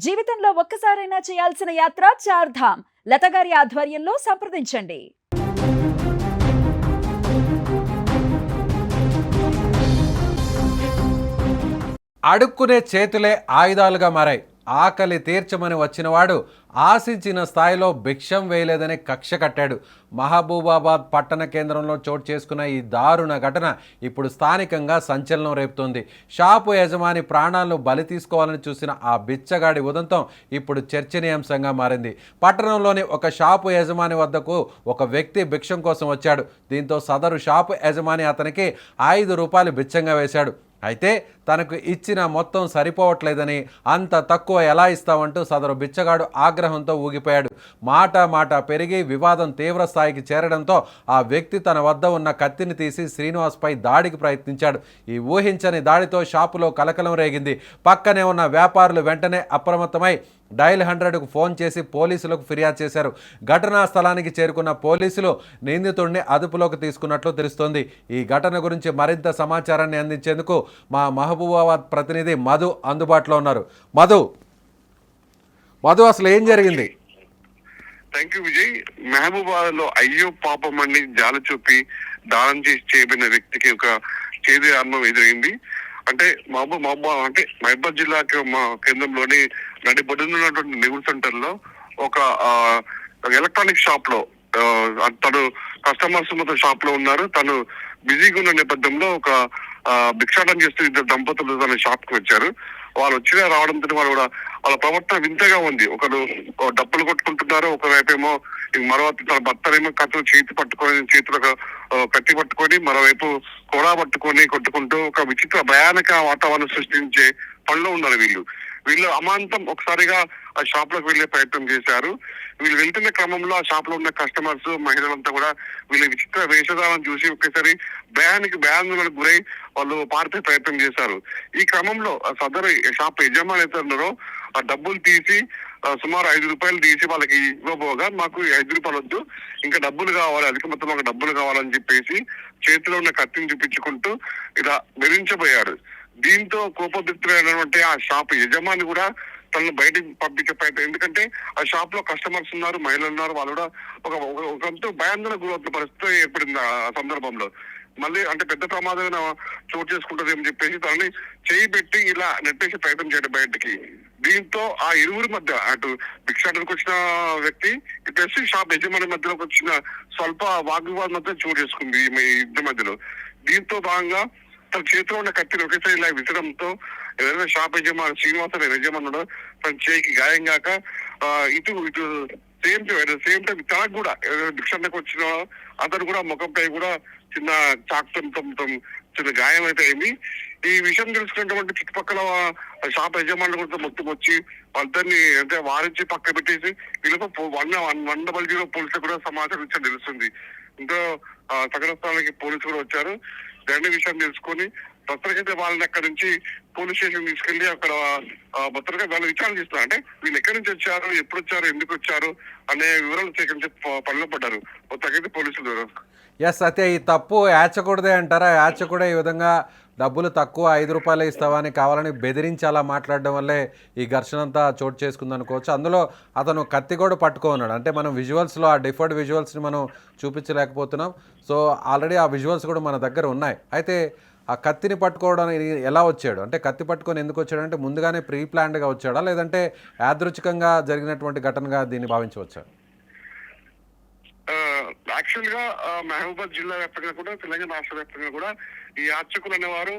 జీవితంలో ఒక్కసారైనా చేయాల్సిన యాత్ర చార్ధామ్. లతగారి ఆధ్వర్యంలో సంప్రదించండి. అడుక్కునే చేతులే ఆయుధాలుగా మారాయి. ఆకలి తీర్చమని వచ్చినవాడు ఆశించిన స్థాయిలో భిక్షం వేయలేదని కక్ష కట్టాడు. మహబూబాబాద్ పట్టణ కేంద్రంలో చోటు చేసుకున్న ఈ దారుణ ఘటన ఇప్పుడు స్థానికంగా సంచలనం రేపుతోంది. షాపు యజమాని ప్రాణాలను బలి తీసుకోవాలని చూసిన ఆ బిచ్చగాడి ఉదంతం ఇప్పుడు చర్చనీయాంశంగా మారింది. పట్టణంలోని ఒక షాపు యజమాని వద్దకు ఒక వ్యక్తి భిక్షం కోసం వచ్చాడు. దీంతో సదరు షాపు యజమాని అతనికి 5 రూపాయలు బిచ్చంగా వేశాడు. అయితే తనకు ఇచ్చిన మొత్తం సరిపోవట్లేదని, అంత తక్కువ ఎలా ఇస్తావంటూ సదరు బిచ్చగాడు ఆగ్రహంతో ఊగిపోయాడు. మాట పెరిగి వివాదం తీవ్ర స్థాయికి చేరడంతో ఆ వ్యక్తి తన వద్ద ఉన్న కత్తిని తీసి శ్రీనివాస్పై దాడికి ప్రయత్నించాడు. ఈ ఊహించని దాడితో షాపులో కలకలం రేగింది. పక్కనే ఉన్న వ్యాపారులు వెంటనే అప్రమత్తమై డయల్ 100కు ఫోన్ చేసి పోలీసులకు ఫిర్యాదు చేశారు. ఘటనా స్థలానికి చేరుకున్న పోలీసులు నిందితుడిని అదుపులోకి తీసుకున్నట్లు తెలుస్తోంది. ఈ ఘటన గురించి మరింత సమాచారాన్ని అందించేందుకు మా మహబూబాబాద్ ప్రతినిధి మధు అందుబాటులో ఉన్నారు. మధు అసలు ఏం జరిగింది? Thank you Vijay. మహబూబాబాద్ లో అయ్యో పాపం అని జాల చూపి దానం చేసి చేయబడిన వ్యక్తికి ఒక చేదు అనుభవం ఎదురైంది. అంటే మహబూబాబాద్ జిల్లాకి మా కేంద్రంలోని నడిబొడ్డున్నటువంటి నెహ్రూ సెంటర్ లో ఒక ఎలక్ట్రానిక్ షాప్ లో తను కస్టమర్స్ మొత్తం షాప్ లో ఉన్నారు. తను బిజీగా ఉన్న నేపథ్యంలో ఒక భిక్షాటం చేస్తూ 2 దంపతులు తన షాప్ కి వచ్చారు. వాళ్ళు రావడంతో వాళ్ళు కూడా వాళ్ళ ప్రవర్తన వింతగా ఉంది. ఒకరు డబ్బులు కొట్టుకుంటున్నారు, ఒకవైపేమో మరోవైపు తన భర్తనేమో చేతిలో కత్తి పట్టుకొని మరోవైపు కొడా పట్టుకొని కొట్టుకుంటూ ఒక విచిత్ర భయానక వాతావరణం సృష్టించే పనిలో ఉన్నారు వీళ్ళు అమాంతం ఒకసారిగా ఆ షాప్ లోకి వెళ్లే ప్రయత్నం చేశారు. వీళ్ళు వెళ్తున్న క్రమంలో ఆ షాప్ లో ఉన్న కస్టమర్స్, మహిళలంతా కూడా వీళ్ళ విచిత్ర వేషధారం చూసి ఒకేసారి భయాందోళనకు గురై వాళ్ళు పారిపోయే ప్రయత్నం చేశారు. ఈ క్రమంలో సదరు షాప్ యజమాని అయితే ఉన్నారో ఆ డబ్బులు తీసి సుమారు 5 రూపాయలు తీసి వాళ్ళకి ఇవ్వబోగా, మాకు 5 రూపాయలు వద్దు, ఇంకా డబ్బులు కావాలి, అధిక మొత్తం మాకు డబ్బులు కావాలని చెప్పేసి చేతిలో ఉన్న కత్తిని చూపించుకుంటూ ఇలా బెదిరించబోయారు. దీంతో కోపోద్రిక్తులైనటువంటి ఆ షాప్ యజమాని కూడా తనను బయటకు పంపించే ప్రయత్నం, ఎందుకంటే ఆ షాప్ లో కస్టమర్స్ ఉన్నారు, మహిళలు ఉన్నారు, వాళ్ళు కూడా ఒక భయాందోళన గురవుతున్న పరిస్థితి ఏర్పడింది. ఆ సందర్భంలో మళ్ళీ అంటే పెద్ద ప్రమాదం చోటు చేసుకుంటుంది అని చెప్పేసి తనని చేయి పెట్టి ఇలా నెట్టేసి ప్రయత్నం చేయడం బయటకి. దీంతో ఆ ఇరువురి మధ్య, అటు భిక్షాటనకు వచ్చిన వ్యక్తి ఇటు షాప్ యజమాని మధ్యలోకి వచ్చిన స్వల్ప వాగ్వివాదం మధ్య చోటు చేసుకుంది ఈ ఇద్దరి మధ్యలో. దీంతో భాగంగా తన చేతిలో ఉన్న కత్తిని ఒకేసారి ఇలా విసడంతో ఏదైనా షాప్ యజమాని శ్రీనివాస యజమానుడు తన చేయికి గాయం కాక ఇటు సేమ్ టైం తనకు కూడా భిక్షాటనకు వచ్చిన అతను కూడా ముఖంపై కూడా చిన్న చాకుతో చిన్న గాయం అయితే అయింది. ఈ విషయం తెలుసుకున్నటువంటి చుట్టుపక్కల షాప్ యజమానులు కూడా మొత్తం వచ్చి వాళ్ళని అంటే వారించి పక్క పెట్టేసి వీళ్ళకు 100 పోలీసులు కూడా సమాచారం ఇచ్చని తెలుస్తుంది. ఇంకా సగర స్థానానికి పోలీసులు కూడా వచ్చారు. రెండు విషయం తెలుసుకొని భద్రకైతే వాళ్ళని అక్కడి నుంచి పోలీస్ స్టేషన్ తీసుకెళ్లి అక్కడ భద్రగా వాళ్ళు విచారణ చేస్తున్నారు. అంటే వీళ్ళు ఎక్కడి నుంచి వచ్చారు, ఎప్పుడు వచ్చారు, ఎందుకు వచ్చారు అనే వివరాలు సేకరించి పనిలో పడ్డారు భద్రకైతే పోలీసులు. అయితే ఈ తప్పు యాచకూడదే అంటారా? యాచకూడే ఈ విధంగా డబ్బులు తక్కువ 5 రూపాయలు ఇస్తావా అని కావాలని బెదిరించి అలా మాట్లాడడం వల్లే ఈ ఘర్షణ అంతా చోటు చేసుకుంది అనుకోవచ్చు. అందులో అతను కత్తి కూడా పట్టుకున్నాడు. అంటే మనం విజువల్స్లో ఆ డిఫర్డ్ విజువల్స్ని మనం చూపించలేకపోతున్నాం. సో ఆల్రెడీ ఆ విజువల్స్ కూడా మన దగ్గర ఉన్నాయి. అయితే ఆ కత్తిని పట్టుకోవడానికి ఎలా వచ్చాడు? అంటే కత్తి పట్టుకొని ఎందుకు వచ్చాడంటే ముందుగానే ప్రీ ప్లాన్డ్గా వచ్చాడా, లేదంటే యాదృచ్ఛికంగా జరిగినటువంటి ఘటనగా దీన్ని భావించవచ్చా? యాక్చువల్ గా మహబూబాబాద్ జిల్లా వ్యాప్తంగా కూడా, తెలంగాణ రాష్ట్ర వ్యాప్తంగా కూడా ఈ యాచకులు అనేవారు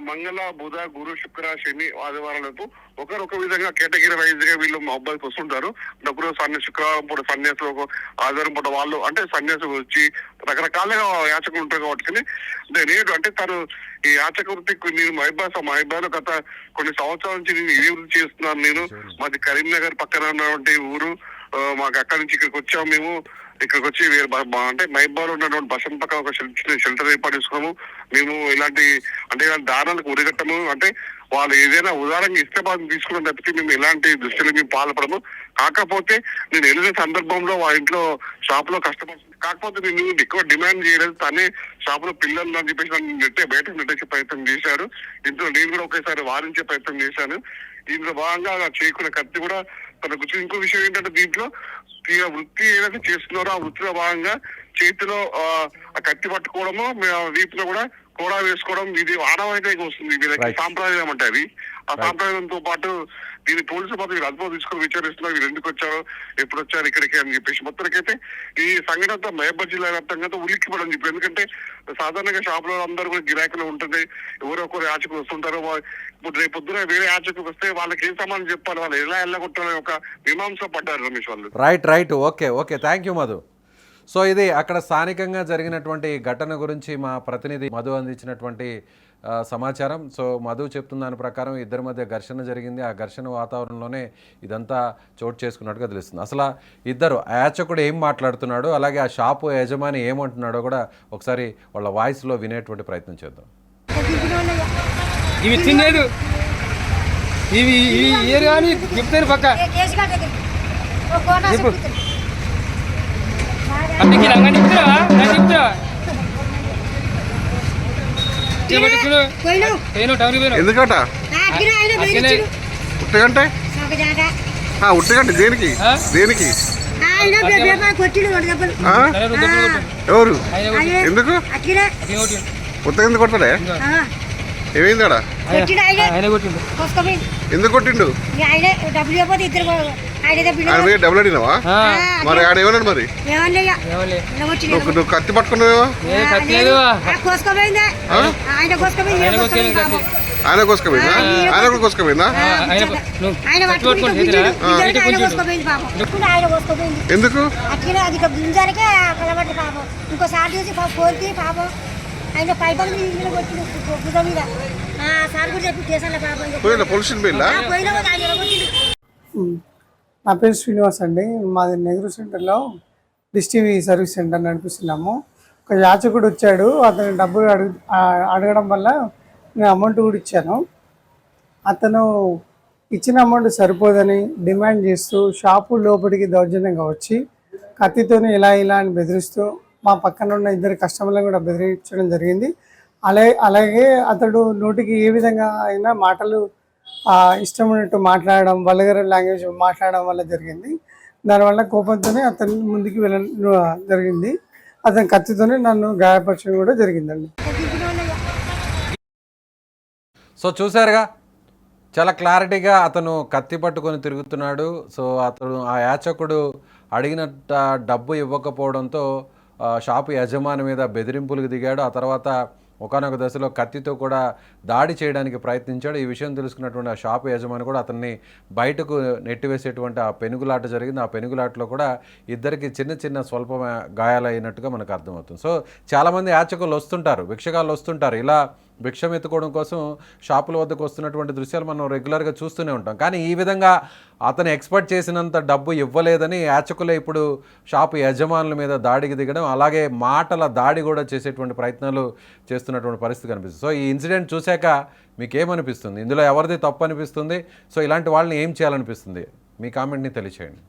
మంగళ, బుధ, గురు, శుక్ర, శని, ఆదివారాలకు ఒకరొక విధంగా కేటగిరీ వైజ్ గా వీళ్ళు మహబూబాబాద్కి వస్తుంటారు. ఒకరోజు శుక్రవారం పూట సన్యాసులు, ఆదివారం పూట వాళ్ళు అంటే సన్యాసులు వచ్చి రకరకాలుగా యాచకులు ఉంటారు. కాబట్టి నేను అంటే తను ఈ యాచక వృత్తి నేను మహబూబాబాద్ గత కొన్ని సంవత్సరాల నుంచి నేను ఇదే వృత్తి చేస్తున్నాను. నేను మాది కరీంనగర్ పక్కన ఉన్నటువంటి ఊరు, మాకు అక్కడి నుంచి ఇక్కడికి వచ్చాము. మేము ఇక్కడికి వచ్చి అంటే మహబూబాబాద్ ఉన్నటువంటి బస్సు పక్కన ఒక షెల్టర్ ఏర్పాటు చేసుకున్నాము. మేము ఇలాంటి అంటే దారుణాలకు ఉరిగట్టము, అంటే వాళ్ళు ఏదైనా ఉదాహరణగా ఇస్తే బాధ తీసుకున్న తప్పితే మేము ఎలాంటి దృష్టిలో మేము పాల్పడము. కాకపోతే నేను వెళ్ళిన సందర్భంలో వాళ్ళ ఇంట్లో షాప్ లో కస్టమర్స్, కాకపోతే నేను ఎక్కువ డిమాండ్ చేయలేదు. తనే షాప్ లో పిల్లలు అని చెప్పేసి బయట నెట్టేసే ప్రయత్నం చేశారు. ఇంట్లో నేను కూడా ఒకేసారి వారించే ప్రయత్నం చేశాను. ఇందులో భాగంగా చేయకున్న కత్తి కూడా తనకు ఇంకో విషయం ఏంటంటే దీంట్లో వృత్తి ఏదైతే చేస్తున్నారో ఆ వృత్తిలో భాగంగా చేతిలో ఆ కత్తి పట్టుకోవడము వీపులో కూడా వేసుకోవడం ఇది ఆనవాయితీగా వస్తుంది వీళ్ళకి సాంప్రదాయం అంటే అది ఆ సాంప్రదాయంతో పాటు దీన్ని పోలీసులు మాత్రం వీళ్ళు అదుపు తీసుకొని విచారిస్తున్నారు. వీళ్ళు ఎందుకు వచ్చారో ఎప్పుడు వచ్చారు ఇక్కడికి అని చెప్పేసి మొత్తానికైతే ఈ సంఘటనతో మహబూబాబాద్ జిల్లా వ్యాప్తంగా ఉలిక్కిపడని చెప్పి ఎందుకంటే సాధారణంగా షాప్ లో అందరూ కూడా గిరాకీలో ఉంటుంది, ఎవరో ఒకరు యాచకులు వస్తుంటారు. ఇప్పుడు రేపు పొద్దున వేరే యాచకులు వస్తే వాళ్ళకి ఏం సమాధానం చెప్పాలి, వాళ్ళు ఎలా వెళ్ళగొట్టాలని ఒక మీమాంస పడ్డారు రమేష్ వాళ్ళు. Right okay thank you Madhu. So ఇది అక్కడ స్థానికంగా జరిగినటువంటి ఘటన గురించి మా ప్రతినిధి మధు అందించినటువంటి సమాచారం. సో మధు చెప్తున్న దాని ప్రకారం ఇద్దరి మధ్య ఘర్షణ జరిగింది. ఆ ఘర్షణ వాతావరణంలోనే ఇదంతా చోటు చేసుకున్నట్టుగా తెలుస్తుంది. అసలు ఇద్దరు యాచకుడు ఏం మాట్లాడుతున్నాడు, అలాగే ఆ షాపు యజమాని ఏమంటున్నాడో కూడా ఒకసారి వాళ్ళ వాయిస్లో వినేటువంటి ప్రయత్నం చేద్దాం. ఇవి తినేదు ఇవి ఇయర్ కానీ చెప్తారు పక్క అప్పటికి రంగా చెప్తావా చెప్తావా ఎందుకంట ఉట్టగంటే ఉట్టగంటే దేనికి దేనికి ఎవరు ఎందుకు ఉత్తగంది కొడతాడే ఏమైందాడా ఎందుకు కొట్టిండు డబ్బులు అడిగినావా మరి ఆడ ఏమన్నాడు మరి నువ్వు కత్తి పట్టుకున్నావా ఆయన కోసుకపోయిందా ఆయన కూడా కోసుకపోయిందా ఎందుకు ఇంకోసారి చూసి పోలికి పాపం ఆయన పైపంగా మీద సార్ కూడా చెప్పి స్టేషన్లో పాపం పొల్యూషన్ బిల్లా. నా పేరు శ్రీనివాస్ అండి. మాది నెహ్రూ సెంటర్లో డిష్ టీవీ సర్వీస్ సెంటర్ నడిపిస్తున్నాము. ఒక యాచకుడు వచ్చాడు, అతను డబ్బులు అడగడం వల్ల నేను అమౌంట్ కూడా ఇచ్చాను. అతను ఇచ్చిన అమౌంట్ సరిపోదని డిమాండ్ చేస్తూ షాపు లోపలికి దౌర్జన్యంగా వచ్చి కత్తితోని ఇలా అని బెదిరిస్తూ మా పక్కన ఉన్న ఇద్దరు కస్టమర్లను కూడా బెదిరించడం జరిగింది. అలాగే అతడు నోటికి ఏ విధంగా అయినా మాటలు ఇష్టం ఉన్నట్టు మాట్లాడడం, వల్గర్ లాంగ్వేజ్ మాట్లాడడం వల్ల జరిగింది. దానివల్ల కోపంతోనే అతను ముందుకు వెళ్ళడం జరిగింది. అతని కత్తితోనే నన్ను గాయపరచడం కూడా జరిగిందండి. సో చూసారుగా, చాలా క్లారిటీగా అతను కత్తి పట్టుకొని తిరుగుతున్నాడు. సో అతను ఆ యాచకుడు అడిగినట్ట డబ్బు ఇవ్వకపోవడంతో షాపు యజమాని మీద బెదిరింపులకు దిగాడు. ఆ తర్వాత ఒకానొక దశలో కత్తితో కూడా దాడి చేయడానికి ప్రయత్నించాడు. ఈ విషయం తెలుసుకున్నటువంటి ఆ షాపు యజమాని కూడా అతన్ని బయటకు నెట్టివేసేటువంటి ఆ పెనుగులాట జరిగింది. ఆ పెనుగులాటలో కూడా ఇద్దరికి చిన్న స్వల్ప గాయాలైనట్టుగా మనకు అర్థమవుతుంది. సో చాలామంది యాచకులు వస్తుంటారు, భిక్షగాళ్ళు వస్తుంటారు, ఇలా భిక్షం ఎత్తుకోవడం కోసం షాపుల వద్దకు వస్తున్నటువంటి దృశ్యాలు మనం రెగ్యులర్గా చూస్తూనే ఉంటాం. కానీ ఈ విధంగా అతను ఎక్స్పెక్ట్ చేసినంత డబ్బు ఇవ్వలేదని యాచకులే ఇప్పుడు షాపు యజమానుల మీద దాడికి దిగడం, అలాగే మాటల దాడి కూడా చేసేటువంటి ప్రయత్నాలు చేస్తున్నటువంటి పరిస్థితి కనిపిస్తుంది. సో ఈ ఇన్సిడెంట్ చూశాక మీకేమనిపిస్తుంది? ఇందులో ఎవరిది తప్పు అనిపిస్తుంది? సో ఇలాంటి వాళ్ళని ఏం చేయాలనిపిస్తుంది? మీ కామెంట్ని తెలియచేయండి.